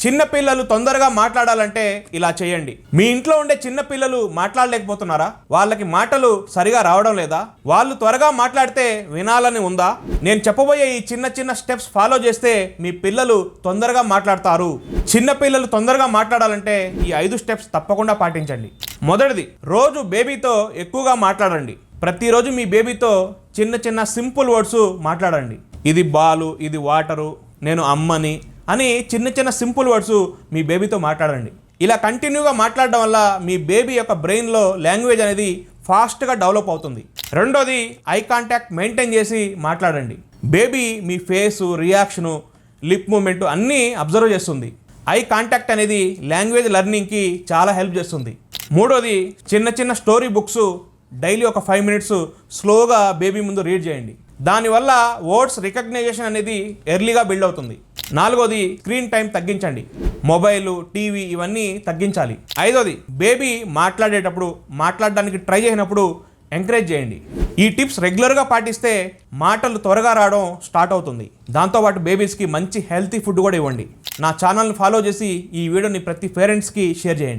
చిన్న పిల్లలు తొందరగా మాట్లాడాలంటే ఇలా చేయండి. మీ ఇంట్లో ఉండే చిన్న పిల్లలు మాట్లాడలేకపోతున్నారా? వాళ్ళకి మాటలు సరిగా రావడం లేదా? వాళ్ళు త్వరగా మాట్లాడితే వినాలని ఉందా? నేను చెప్పబోయే ఈ చిన్న చిన్న స్టెప్స్ ఫాలో చేస్తే మీ పిల్లలు తొందరగా మాట్లాడతారు. చిన్న పిల్లలు తొందరగా మాట్లాడాలంటే ఈ 5 స్టెప్స్ తప్పకుండా పాటించండి. మొదటిది, రోజు బేబీతో ఎక్కువగా మాట్లాడండి. ప్రతిరోజు మీ బేబీతో చిన్న చిన్న సింపుల్ వర్డ్స్ మాట్లాడండి. ఇది బాలు, ఇది వాటరు, నేను అమ్మని అని చిన్న చిన్న సింపుల్ వర్డ్స్ మీ బేబీతో మాట్లాడండి. ఇలా కంటిన్యూగా మాట్లాడడం వల్ల మీ బేబీ యొక్క బ్రెయిన్లో లాంగ్వేజ్ అనేది ఫాస్ట్గా డెవలప్ అవుతుంది. రెండోది, ఐ కాంటాక్ట్ మెయింటైన్ చేసి మాట్లాడండి. బేబీ మీ ఫేసు, రియాక్షను, లిప్ మూమెంట్ అన్నీ అబ్జర్వ్ చేస్తుంది. ఐ కాంటాక్ట్ అనేది లాంగ్వేజ్ లెర్నింగ్కి చాలా హెల్ప్ చేస్తుంది. మూడోది, చిన్న చిన్న స్టోరీ బుక్స్ డైలీ ఒక 5 మినిట్స్ స్లోగా బేబీ ముందు రీడ్ చేయండి. దానివల్ల వర్డ్స్ రికగ్నైజేషన్ అనేది ఎర్లీగా బిల్డ్ అవుతుంది. నాలుగోది, స్క్రీన్ టైం తగ్గించండి. మొబైల్, టీవీ ఇవన్నీ తగ్గించాలి. ఐదోది, బేబీ మాట్లాడేటప్పుడు మాట్లాడడానికి ట్రై చేసినప్పుడు ఎంకరేజ్ చేయండి. ఈ టిప్స్ రెగ్యులర్గా పాటిస్తే మాటలు త్వరగా రావడం స్టార్ట్ అవుతుంది. దాంతోపాటు బేబీస్కి మంచి హెల్తీ ఫుడ్ కూడా ఇవ్వండి. నా ఛానల్ని ఫాలో చేసి ఈ వీడియోని ప్రతి పేరెంట్స్కి షేర్ చేయండి.